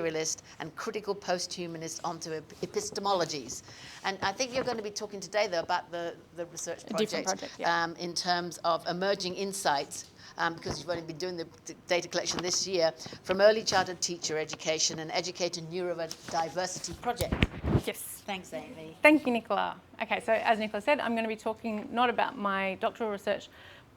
materialist and critical post-humanist onto epistemologies. And I think you're going to be talking today, though, about the research project, in terms of emerging insights, because you've only been doing the data collection this year, from early childhood teacher education and Educator neurodiversity project. Yes. Thanks, Amy. Thank you, Nicola. Okay, so as Nicola said, I'm going to be talking not about my doctoral research,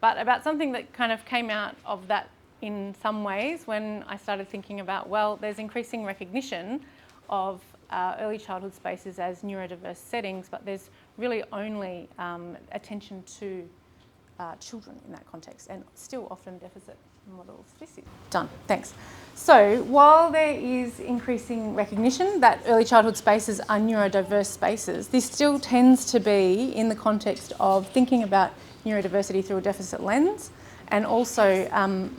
but about something that kind of came out of that in some ways when I started thinking about, well, there's increasing recognition of early childhood spaces as neurodiverse settings, but there's really only attention to children in that context, and still often deficit models. This is done, thanks. So while there is increasing recognition that early childhood spaces are neurodiverse spaces, this still tends to be in the context of thinking about neurodiversity through a deficit lens, and also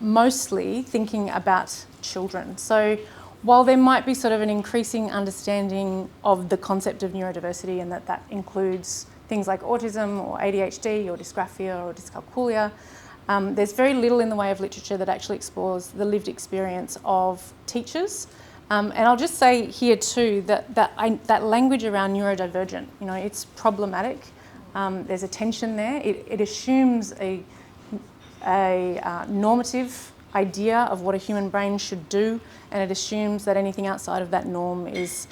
mostly thinking about children. So while there might be sort of an increasing understanding of the concept of neurodiversity, and that includes things like autism or ADHD or dysgraphia or dyscalculia, there's very little in the way of literature that actually explores the lived experience of teachers. And I'll just say here too that language around neurodivergent, it's problematic. There's a tension there. It assumes a normative idea of what a human brain should do, and it assumes that anything outside of that norm is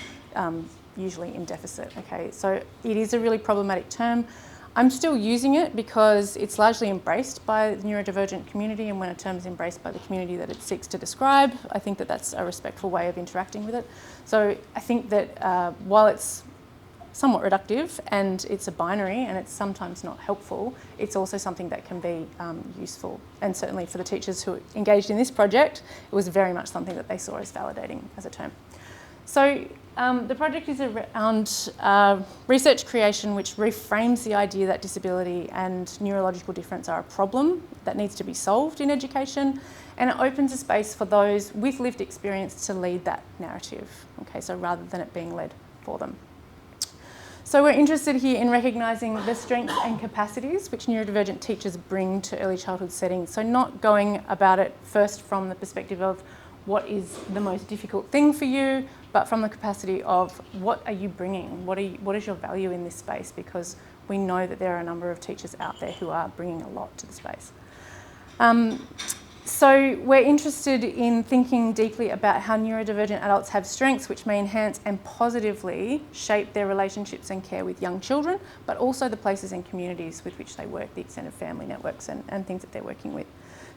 usually in deficit. Okay, so it is a really problematic term. I'm still using it because it's largely embraced by the neurodivergent community, and when a term is embraced by the community that it seeks to describe, I think that that's a respectful way of interacting with it. So I think that while it's somewhat reductive and it's a binary and it's sometimes not helpful, it's also something that can be useful. And certainly for the teachers who engaged in this project, it was very much something that they saw as validating as a term. So the project is around research creation which reframes the idea that disability and neurological difference are a problem that needs to be solved in education, and it opens a space for those with lived experience to lead that narrative, okay, so rather than it being led for them. So we're interested here in recognising the strengths and capacities which neurodivergent teachers bring to early childhood settings. So not going about it first from the perspective of what is the most difficult thing for you, but from the capacity of what are you bringing? What is your value in this space? Because we know that there are a number of teachers out there who are bringing a lot to the space. So we're interested in thinking deeply about how neurodivergent adults have strengths which may enhance and positively shape their relationships and care with young children, but also the places and communities with which they work, the extended family networks and things that they're working with.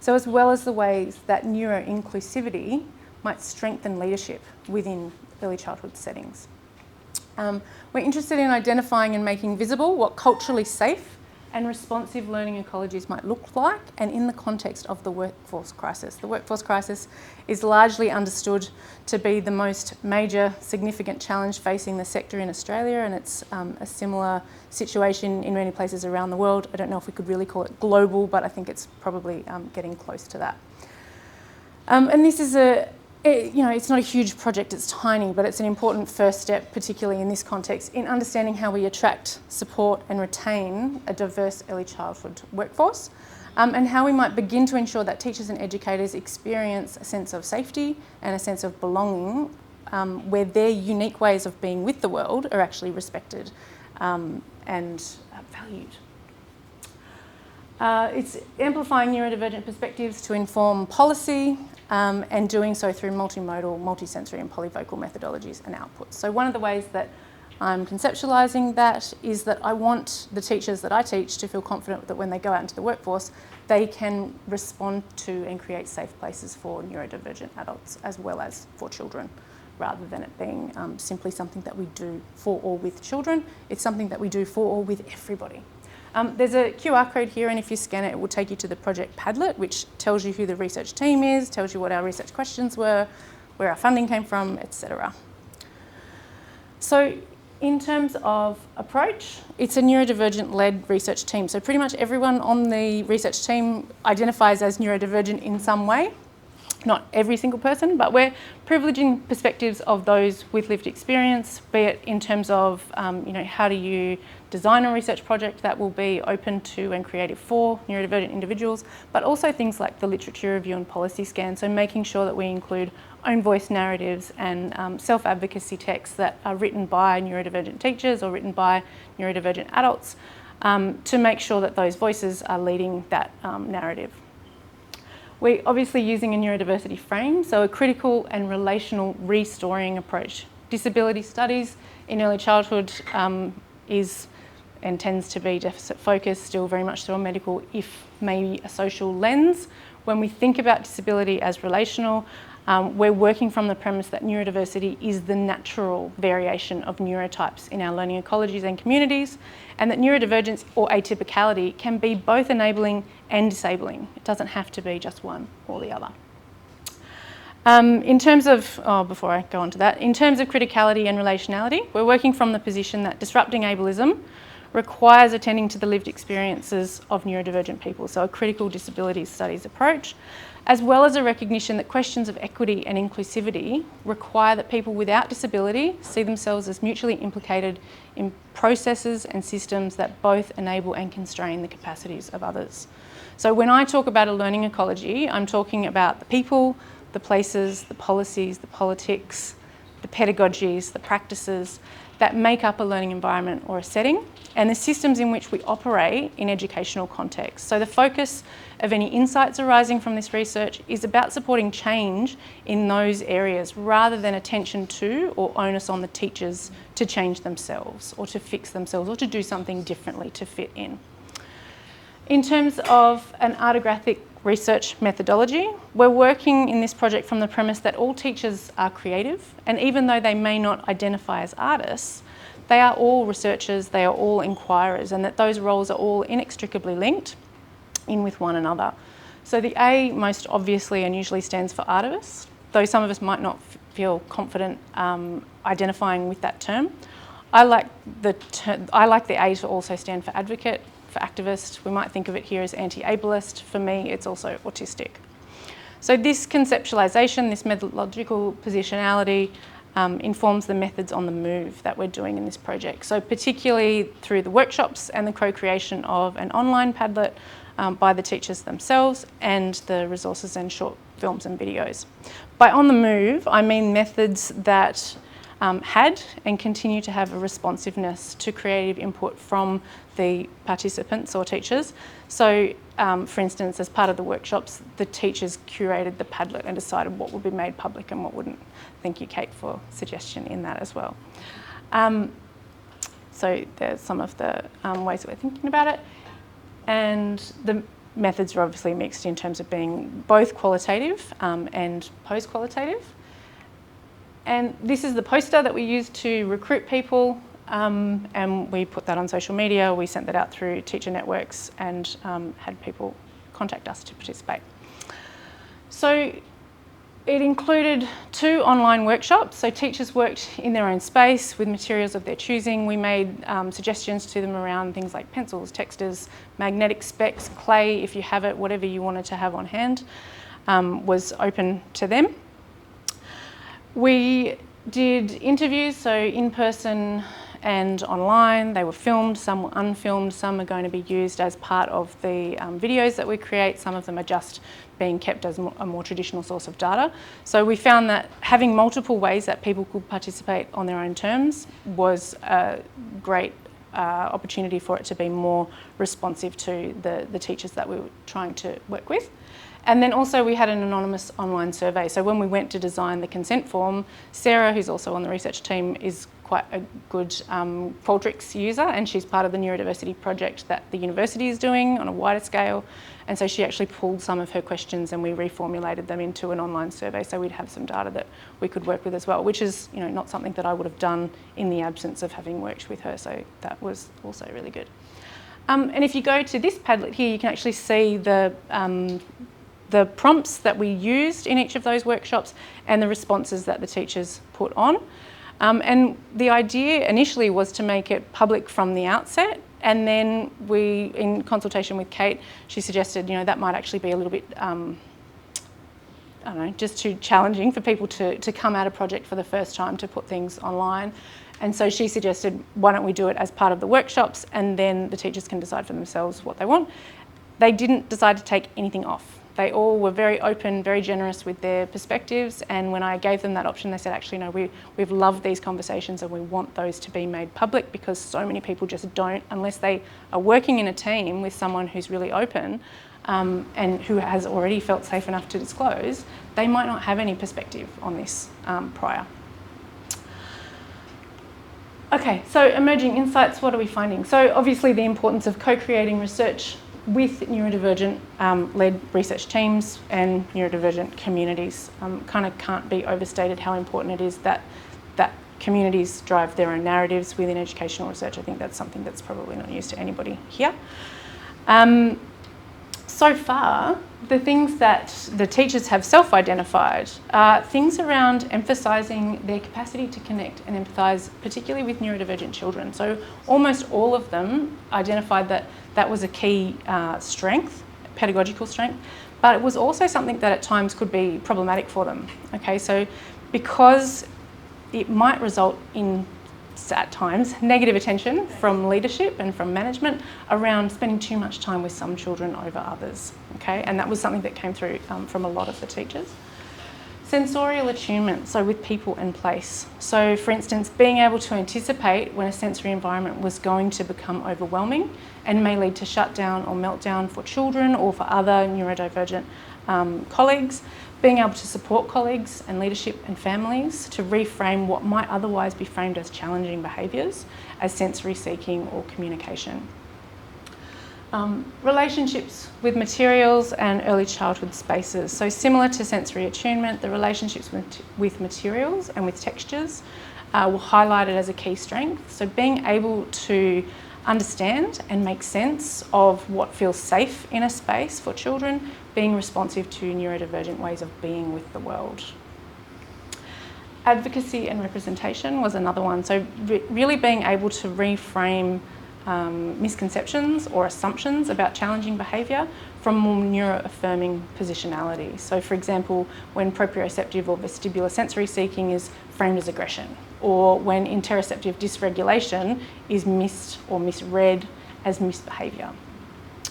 So as well as the ways that neuro-inclusivity might strengthen leadership within early childhood settings. We're interested in identifying and making visible what culturally safe and responsive learning ecologies might look like, and in the context of the workforce crisis. The workforce crisis is largely understood to be the most major significant challenge facing the sector in Australia, and it's a similar situation in many places around the world. I don't know if we could really call it global, but I think it's probably getting close to that. And this is it's not a huge project, it's tiny, but it's an important first step, particularly in this context, in understanding how we attract, support and retain a diverse early childhood workforce, and how we might begin to ensure that teachers and educators experience a sense of safety and a sense of belonging, where their unique ways of being with the world are actually respected and valued. It's amplifying neurodivergent perspectives to inform policy, and doing so through multimodal, multisensory and polyvocal methodologies and outputs. So one of the ways that I'm conceptualising that is that I want the teachers that I teach to feel confident that when they go out into the workforce, they can respond to and create safe places for neurodivergent adults as well as for children, rather than it being simply something that we do for or with children. It's something that we do for or with everybody. There's a QR code here, and if you scan it, it will take you to the project Padlet, which tells you who the research team is, tells you what our research questions were, where our funding came from, etc. So in terms of approach, it's a neurodivergent-led research team. So pretty much everyone on the research team identifies as neurodivergent in some way. not every single person, but we're privileging perspectives of those with lived experience, be it in terms of, how do you design a research project that will be open to and creative for neurodivergent individuals, but also things like the literature review and policy scan, so making sure that we include own voice narratives and self-advocacy texts that are written by neurodivergent teachers or written by neurodivergent adults to make sure that those voices are leading that narrative. We're obviously using a neurodiversity frame, so a critical and relational restoring approach. Disability studies in early childhood is and tends to be deficit focused, still very much through a medical, if maybe a social lens. When we think about disability as relational, we're working from the premise that neurodiversity is the natural variation of neurotypes in our learning ecologies and communities, and that neurodivergence or atypicality can be both enabling and disabling. It doesn't have to be just one or the other. In terms of, before I go on to that, in terms of criticality and relationality, we're working from the position that disrupting ableism requires attending to the lived experiences of neurodivergent people, so a critical disability studies approach, as well as a recognition that questions of equity and inclusivity require that people without disability see themselves as mutually implicated in processes and systems that both enable and constrain the capacities of others. So when I talk about a learning ecology, I'm talking about the people, the places, the policies, the politics, the pedagogies, the practices that make up a learning environment or a setting, and the systems in which we operate in educational contexts. So the focus of any insights arising from this research is about supporting change in those areas rather than attention to or onus on the teachers to change themselves or to fix themselves or to do something differently to fit in. In terms of an artographic research methodology, we're working in this project from the premise that all teachers are creative, and even though they may not identify as artists, they are all researchers, they are all inquirers, and that those roles are all inextricably linked in with one another. So the A most obviously and usually stands for artivist, though some of us might not feel confident identifying with that term. I like the A to also stand for advocate, for activist. We might think of it here as anti-ableist. For me, it's also autistic. So this conceptualisation, this methodological positionality informs the methods on the move that we're doing in this project. So particularly through the workshops and the co-creation of an online Padlet by the teachers themselves and the resources and short films and videos. By on the move, I mean methods that had and continue to have a responsiveness to creative input from the participants or teachers. So, for instance, as part of the workshops, the teachers curated the Padlet and decided what would be made public and what wouldn't. Thank you, Kate, for suggestion in that as well. So there's some of the ways that we're thinking about it. And the methods are obviously mixed in terms of being both qualitative and post-qualitative. And this is the poster that we used to recruit people, and we put that on social media. We sent that out through teacher networks and had people contact us to participate. So it included 2 online workshops. So teachers worked in their own space with materials of their choosing. We made suggestions to them around things like pencils, textures, magnetic specs, clay, if you have it, whatever you wanted to have on hand, was open to them. We did interviews, so in person and online. They were filmed, some were unfilmed, some are going to be used as part of the videos that we create. Some of them are just being kept as a more traditional source of data. So we found that having multiple ways that people could participate on their own terms was a great opportunity for it to be more responsive to the teachers that we were trying to work with. And then also we had an anonymous online survey. So when we went to design the consent form, Sarah, who's also on the research team, is quite a good Qualtrics user, and she's part of the neurodiversity project that the university is doing on a wider scale. And so she actually pulled some of her questions and we reformulated them into an online survey, so we'd have some data that we could work with as well, which is, you know, not something that I would have done in the absence of having worked with her. So that was also really good. And if you go to this Padlet here, you can actually see the prompts that we used in each of those workshops and the responses that the teachers put on. And the idea initially was to make it public from the outset, and then we, in consultation with Kate, she suggested, you know, that might actually be a little bit I don't know, just too challenging for people to come at a project for the first time, to put things online. And so she suggested, why don't we do it as part of the workshops, and then the teachers can decide for themselves what they want. They didn't decide to take anything off. They all were very open, very generous with their perspectives, and when I gave them that option, they said, actually, no, we've loved these conversations and we want those to be made public, because so many people just don't, unless they are working in a team with someone who's really open and who has already felt safe enough to disclose, they might not have any perspective on this prior. Okay, so emerging insights, what are we finding? So obviously the importance of co-creating research with neurodivergent-led research teams and neurodivergent communities. Kind of can't be overstated how important it is that communities drive their own narratives within educational research. I think that's something that's probably not news to anybody here. So far, the things that the teachers have self-identified are things around emphasising their capacity to connect and empathise, particularly with neurodivergent children. So almost all of them identified that that was a key strength, pedagogical strength, but it was also something that at times could be problematic for them. Okay, so because it might result in, at times, negative attention from leadership and from management around spending too much time with some children over others. Okay, and that was something that came through from a lot of the teachers. Sensorial attunement, so with people and place. So for instance, being able to anticipate when a sensory environment was going to become overwhelming and may lead to shutdown or meltdown for children or for other neurodivergent colleagues, being able to support colleagues and leadership and families to reframe what might otherwise be framed as challenging behaviours as sensory seeking or communication. Relationships with materials and early childhood spaces. So similar to sensory attunement, the relationships with materials and with textures were highlighted as a key strength. So being able to understand and make sense of what feels safe in a space for children, being responsive to neurodivergent ways of being with the world. Advocacy and representation was another one. So really being able to reframe misconceptions or assumptions about challenging behaviour from more neuro-affirming positionality. So for example, when proprioceptive or vestibular sensory seeking is framed as aggression, or when interoceptive dysregulation is missed or misread as misbehaviour.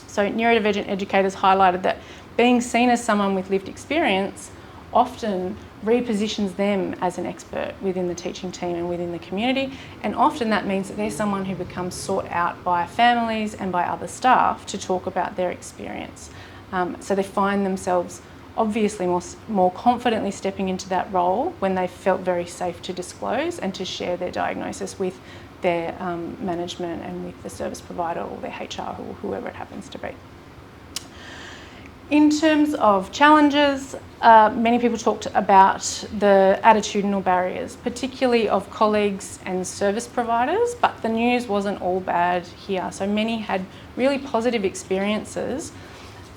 So neurodivergent educators highlighted that being seen as someone with lived experience often repositions them as an expert within the teaching team and within the community, and often that means that they're someone who becomes sought out by families and by other staff to talk about their experience. So they find themselves obviously more confidently stepping into that role when they felt very safe to disclose and to share their diagnosis with their management and with the service provider or their HR or whoever it happens to be. In terms of challenges, many people talked about the attitudinal barriers, particularly of colleagues and service providers, but the news wasn't all bad here. So many had really positive experiences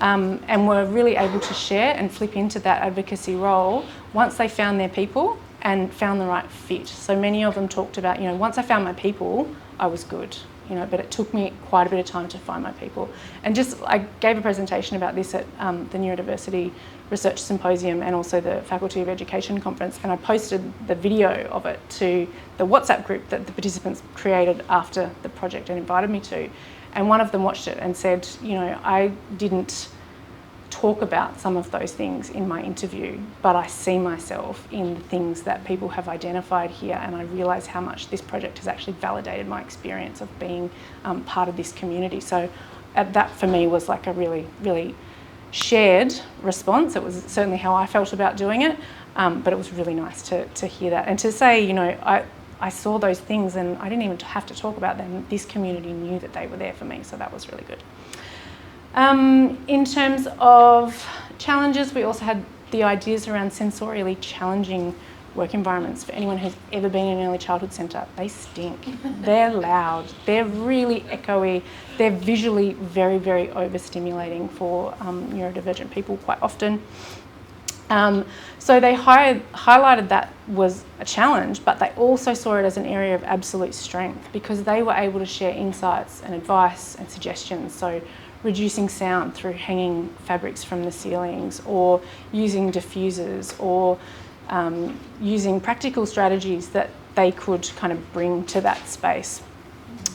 and were really able to share and flip into that advocacy role once they found their people and found the right fit. So many of them talked about, once I found my people, I was good. But it took me quite a bit of time to find my people. And I gave a presentation about this at the Neurodiversity Research Symposium and also the Faculty of Education Conference, and I posted the video of it to the WhatsApp group that the participants created after the project and invited me to. And one of them watched it and said, I didn't talk about some of those things in my interview, but I see myself in the things that people have identified here, and I realise how much this project has actually validated my experience of being part of this community. So that for me was like a really, really shared response. It was certainly how I felt about doing it, but it was really nice to hear that and to say, I saw those things and I didn't even have to talk about them. This community knew that they were there for me, so that was really good. In terms of challenges, we also had the ideas around sensorially challenging work environments. For anyone who's ever been in an early childhood centre, they stink. They're loud, they're really echoey, they're visually very, very overstimulating for neurodivergent people quite often. So they highlighted that was a challenge, but they also saw it as an area of absolute strength because they were able to share insights and advice and suggestions. So reducing sound through hanging fabrics from the ceilings, or using diffusers, or using practical strategies that they could kind of bring to that space.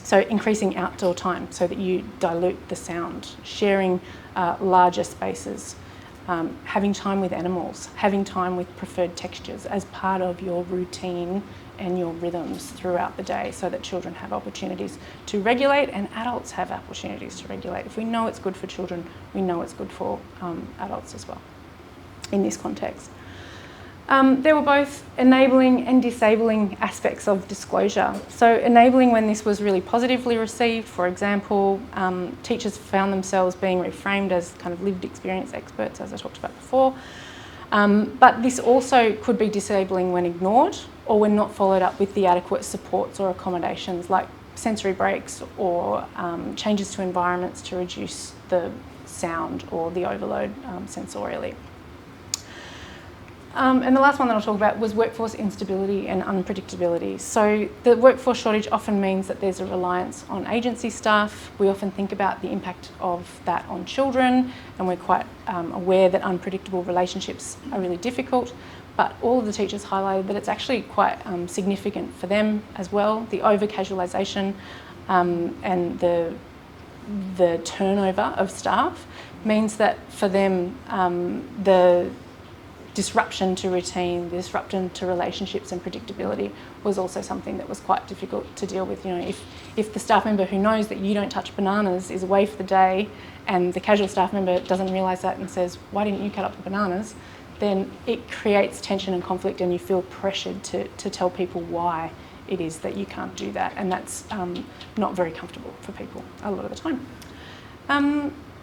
So increasing outdoor time so that you dilute the sound, sharing larger spaces, having time with animals, having time with preferred textures as part of your routine and your rhythms throughout the day, so that children have opportunities to regulate and adults have opportunities to regulate. If we know it's good for children, we know it's good for adults as well in this context. There were both enabling and disabling aspects of disclosure. So enabling when this was really positively received. For example, teachers found themselves being reframed as kind of lived experience experts, as I talked about before. But this also could be disabling when ignored, or when not followed up with the adequate supports or accommodations, like sensory breaks or changes to environments to reduce the sound or the overload sensorially. And the last one that I'll talk about was workforce instability and unpredictability. So the workforce shortage often means that there's a reliance on agency staff. We often think about the impact of that on children, and we're quite aware that unpredictable relationships are really difficult. But all of the teachers highlighted that it's actually quite significant for them as well. The over-casualisation and the turnover of staff means that for them the disruption to routine, the disruption to relationships and predictability was also something that was quite difficult to deal with. You know, if the staff member who knows that you don't touch bananas is away for the day, and the casual staff member doesn't realise that and says, "Why didn't you cut up the bananas?" then it creates tension and conflict, and you feel pressured to tell people why it is that you can't do that, and that's not very comfortable for people a lot of the time.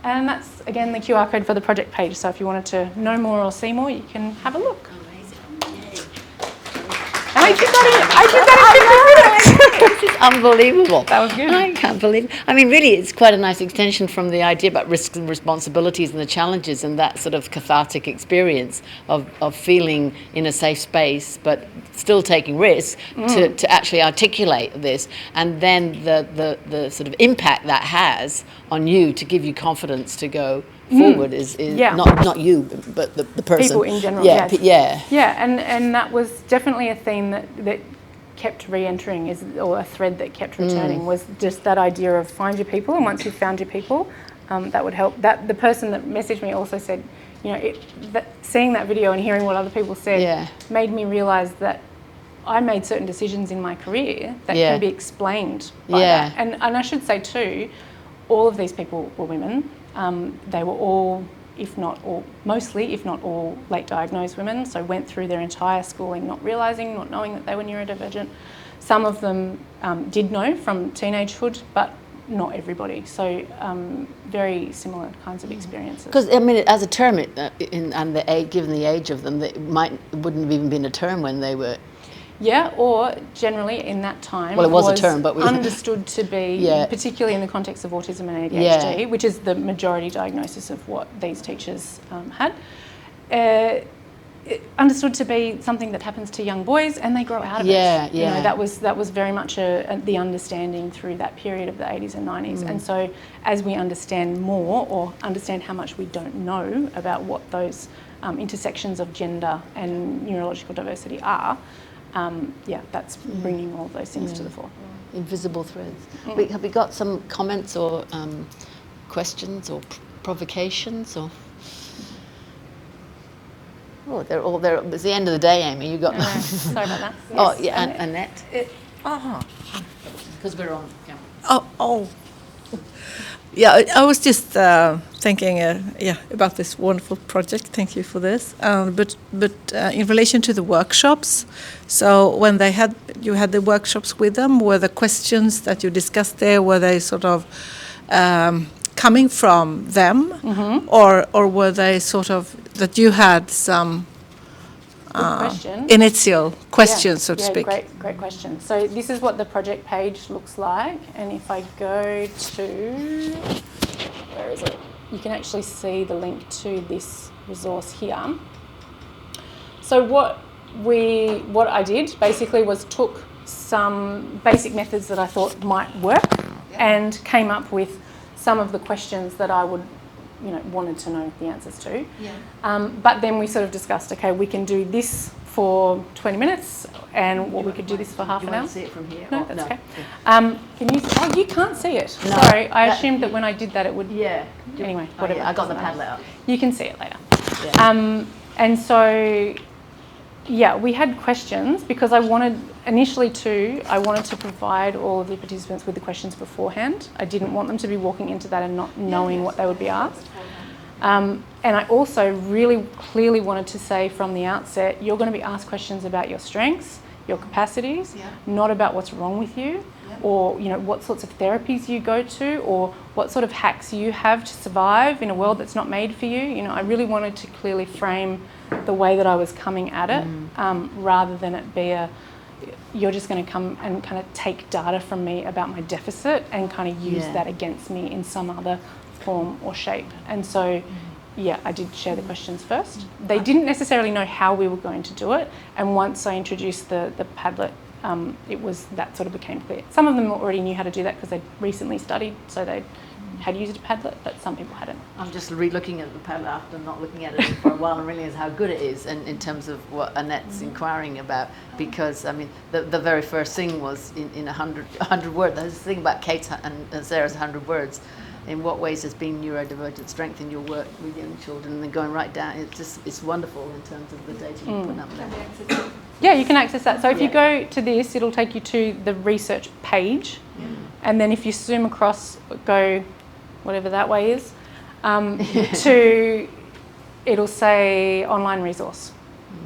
And that's, again, the QR code for the project page. So if you wanted to know more or see more, you can have a look. Amazing. Yay. And I did that in 50 minutes. This is unbelievable. That was good. I can't believe it. I mean, really, it's quite a nice extension from the idea about risks and responsibilities and the challenges, and that sort of cathartic experience of feeling in a safe space, but still taking risks to actually articulate this, and then the sort of impact that has on you to give you confidence to go forward is not you, but the person. People in general. Yeah, yes. Yeah, and that was definitely a theme that kept re-entering, or a thread that kept returning, was just that idea of find your people, and once you've found your people, that would help. That the person that messaged me also said, you know, seeing that video and hearing what other people said made me realise that I made certain decisions in my career that can be explained by that. And I should say too, all of these people were women. They were all, if not all, mostly, if not all, late diagnosed women, so went through their entire schooling not knowing that they were neurodivergent. Some of them did know from teenagehood, but not everybody. So very similar kinds of experiences. Because, I mean, as a term, given the age of them, it wouldn't have even been a term when they were... Yeah, or generally in that time, well, it was a term, but understood to be, particularly in the context of autism and ADHD, which is the majority diagnosis of what these teachers had, understood to be something that happens to young boys, and they grow out of it. You know, that was very much the understanding through that period of the 80s and 90s. And so, as we understand more, or understand how much we don't know about what those intersections of gender and neurological diversity are. That's bringing all of those things to the fore. Invisible threads. Have we got some comments or questions or provocations? Or they're all there. It's the end of the day, Amy. You got. Sorry about that. Yes. Oh yeah, Annette. Because we're on camera. Oh. Yeah, I was just thinking, about this wonderful project. Thank you for this. But in relation to the workshops, so when you had the workshops with them, were the questions that you discussed there, were they sort of coming from them, or were they sort of that you had some initial questions, so to speak? Great question. So this is what the project page looks like, and if I go to, where is it? You can actually see the link to this resource here. So what I did basically was took some basic methods that I thought might work and came up with some of the questions that I would, wanted to know the answers to. Yeah. But then we sort of discussed, okay, we can do this for 20 minutes, and we could do this for half an hour. You want to see it from here? No, that's okay. Can you? Oh, you can't see it. No, Sorry, I assumed that when I did that it would. Yeah. Anyway, Oh, whatever. yeah, I got the doesn't matter. Padlet up. You can see it later. Yeah. And so, yeah, we had questions because I wanted to provide all of the participants with the questions beforehand. I didn't want them to be walking into that and not knowing what they would be asked. And I also really clearly wanted to say from the outset, you're going to be asked questions about your strengths, your capacities, not about what's wrong with you, or what sorts of therapies you go to, or what sort of hacks you have to survive in a world that's not made for you. I really wanted to clearly frame the way that I was coming at it, rather than it be you're just going to come and kind of take data from me about my deficit and kind of use that against me in some other form or shape. And so, I did share the questions first. They didn't necessarily know how we were going to do it, and once I introduced the Padlet, that sort of became clear. Some of them already knew how to do that because they'd recently studied, so they had used a Padlet, but some people hadn't. I'm just re-looking at the Padlet after not looking at it for a while and realising how good it is, and in terms of what Annette's inquiring about, because I mean the very first thing was in 100 words. There's this thing about Kate's and Sarah's 100 words. In what ways has been neurodivergent strengthen your work with young children, and then going right down, it's wonderful in terms of the data you put up there. Yeah, you can access that. So if you go to this, it'll take you to the research page, and then if you zoom across, go whatever that way is, it'll say online resource,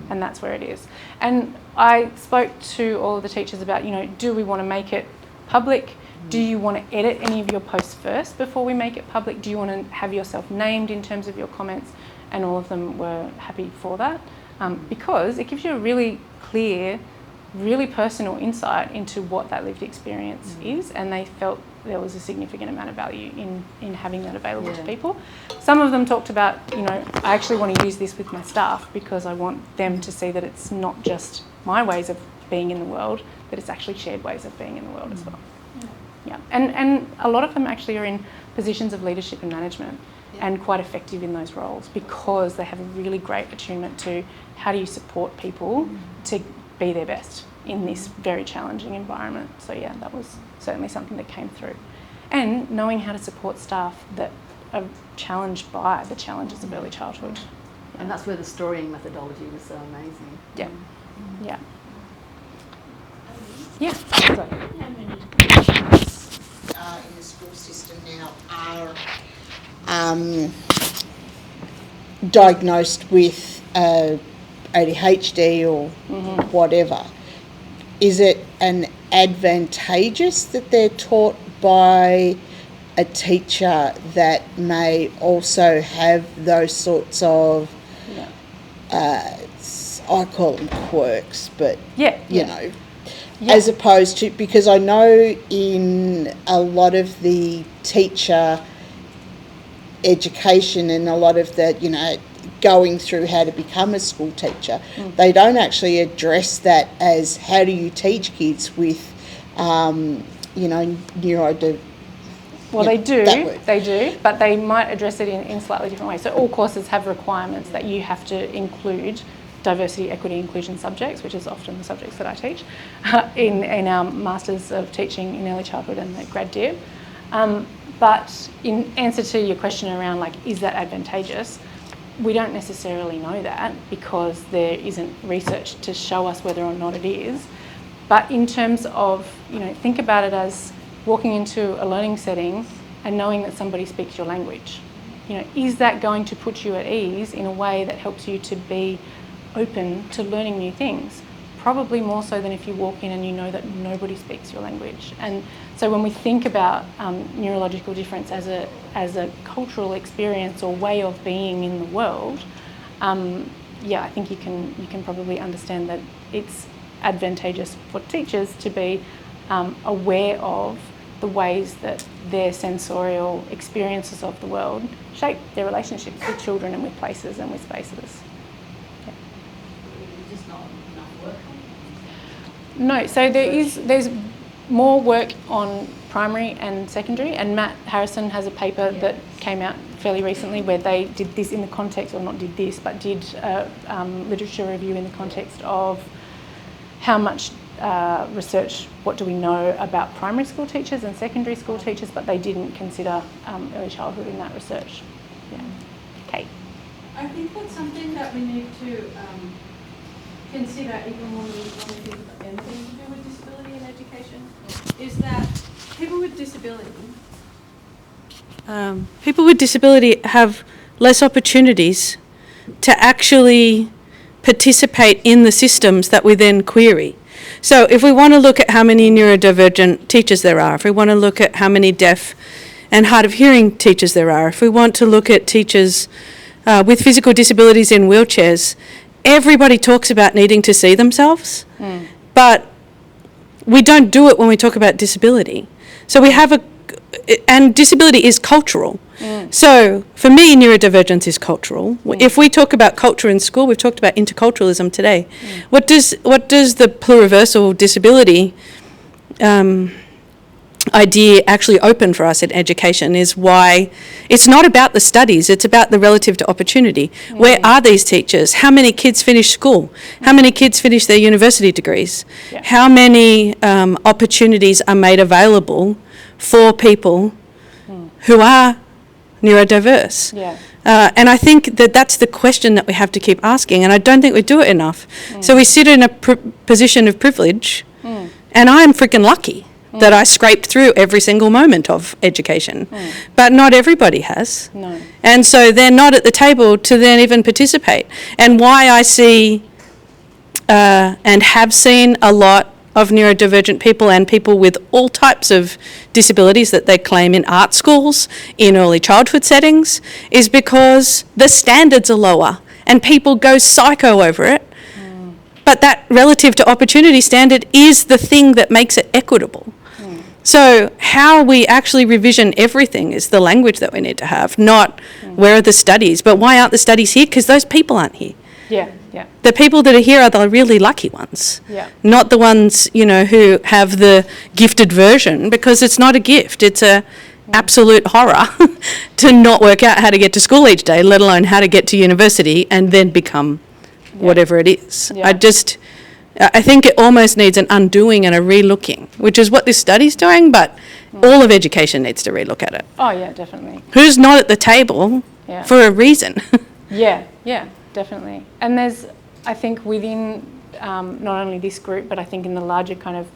and that's where it is. And I spoke to all of the teachers about, do we want to make it public? Do you want to edit any of your posts first before we make it public? Do you want to have yourself named in terms of your comments? And all of them were happy for that, because it gives you a really clear, really personal insight into what that lived experience is, and they felt there was a significant amount of value in having that available to people. Some of them talked about, I actually want to use this with my staff because I want them to see that it's not just my ways of being in the world, but it's actually shared ways of being in the world as well. Yeah, and a lot of them actually are in positions of leadership and management, and quite effective in those roles because they have a really great attunement to how do you support people to be their best in this very challenging environment. So yeah, that was certainly something that came through. And knowing how to support staff that are challenged by the challenges of early childhood. And that's where the storying methodology was so amazing. Yeah, yeah. Yeah. How many kids in the school system now are diagnosed with ADHD or whatever? Is it an advantageous that they're taught by a teacher that may also have those sorts of, I call them quirks, but you know, as opposed to, because I know in a lot of the teacher education and a lot of the, going through how to become a school teacher, they don't actually address that as how do you teach kids with, neurodivergent. Well, they do, but they might address it in slightly different ways. So all courses have requirements that you have to include diversity, equity, inclusion subjects, which is often the subjects that I teach in our Masters of Teaching in Early Childhood and the Grad Dib. But in answer to your question around, is that advantageous? We don't necessarily know that because there isn't research to show us whether or not it is. But in terms of, think about it as walking into a learning setting and knowing that somebody speaks your language. Is that going to put you at ease in a way that helps you to be open to learning new things? Probably more so than if you walk in and you know that nobody speaks your language. And so when we think about neurological difference as a cultural experience or way of being in the world, I think you can probably understand that it's advantageous for teachers to be aware of the ways that their sensorial experiences of the world shape their relationships with children and with places and with spaces. No, so there's more work on primary and secondary, and Matt Harrison has a paper that came out fairly recently where they did this in the context, or not did this, but did a literature review in the context of how much research, what do we know about primary school teachers and secondary school teachers, but they didn't consider early childhood in that research. Yeah. Kate. I think that's something that we need to consider even when we think about anything to do with disability in education, is that people with disability have less opportunities to actually participate in the systems that we then query. So if we want to look at how many neurodivergent teachers there are, if we want to look at how many deaf and hard of hearing teachers there are, if we want to look at teachers with physical disabilities in wheelchairs, everybody talks about needing to see themselves, but we don't do it when we talk about disability. So we have and disability is cultural. So for me, neurodivergence is cultural. If we talk about culture in school, we've talked about interculturalism today. What does the pluriversal disability idea actually open for us in education is why it's not about the studies, it's about the relative to opportunity. Where are these teachers? How many kids finish school? How many kids finish their university degrees? How many opportunities are made available for people who are neurodiverse? And I think that that's the question that we have to keep asking, and I don't think we do it enough. So we sit in a position of privilege, and I'm freaking lucky that I scraped through every single moment of education. But not everybody has. No. And so they're not at the table to then even participate. And why I see and have seen a lot of neurodivergent people and people with all types of disabilities that they claim in art schools, in early childhood settings, is because the standards are lower and people go psycho over it. But that relative to opportunity standard is the thing that makes it equitable. So how we actually revision everything is the language that we need to have, not where are the studies, but why aren't the studies here? Because those people aren't here. Yeah. The people that are here are the really lucky ones, not the ones, who have the gifted version, because it's not a gift. It's a absolute horror to not work out how to get to school each day, let alone how to get to university and then become whatever it is. I think it almost needs an undoing and a relooking, which is what this study's doing, but all of education needs to relook at it. Oh, yeah, definitely. Who's not at the table for a reason? Yeah, definitely. And there's, I think, within not only this group, but I think in the larger kind of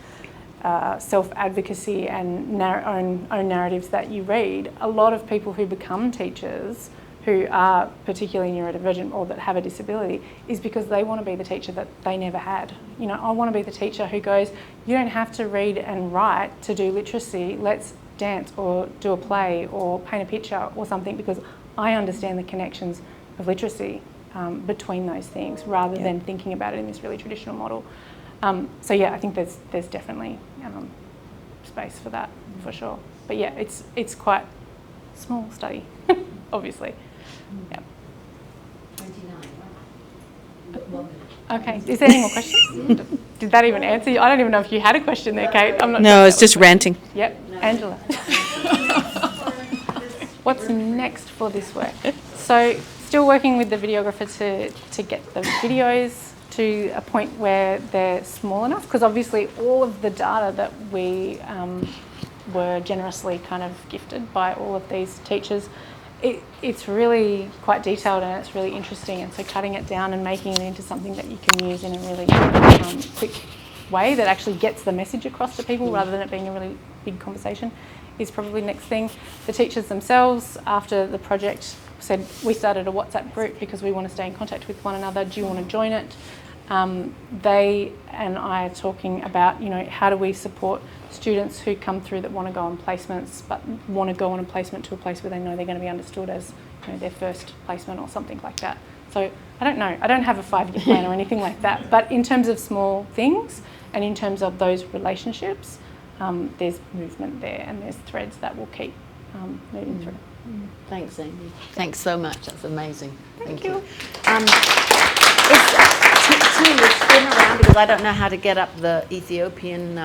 self-advocacy and own narratives that you read, a lot of people who become teachers who are particularly neurodivergent or that have a disability is because they want to be the teacher that they never had. I want to be the teacher who goes, you don't have to read and write to do literacy, let's dance or do a play or paint a picture or something, because I understand the connections of literacy between those things rather than thinking about it in this really traditional model. So yeah, I think there's definitely space for that, for sure. But yeah, it's quite a small study, obviously. Yeah. 29. Okay, is there any more questions? Did that even answer you? I don't even know if you had a question there, Kate. I'm not No, sure it's just ranting. Yep, Angela. What's next for this work? So still working with the videographer to get the videos to a point where they're small enough, because obviously all of the data that we were generously kind of gifted by all of these teachers, it's really quite detailed and it's really interesting, and so cutting it down and making it into something that you can use in a really quick way that actually gets the message across to people rather than it being a really big conversation is probably the next thing. The teachers themselves, after the project, said we started a WhatsApp group because we want to stay in contact with one another. Do you want to join it? They and I are talking about, how do we support students who come through that want to go on placements but want to go on a placement to a place where they know they're going to be understood as their first placement or something like that. So I don't know. I don't have a 5-year plan or anything like that. But in terms of small things and in terms of those relationships, there's movement there and there's threads that will keep moving through. Thanks, Amy. Thanks so much. That's amazing. Thank you. Tim, spin around because I don't know how to get up the Ethiopian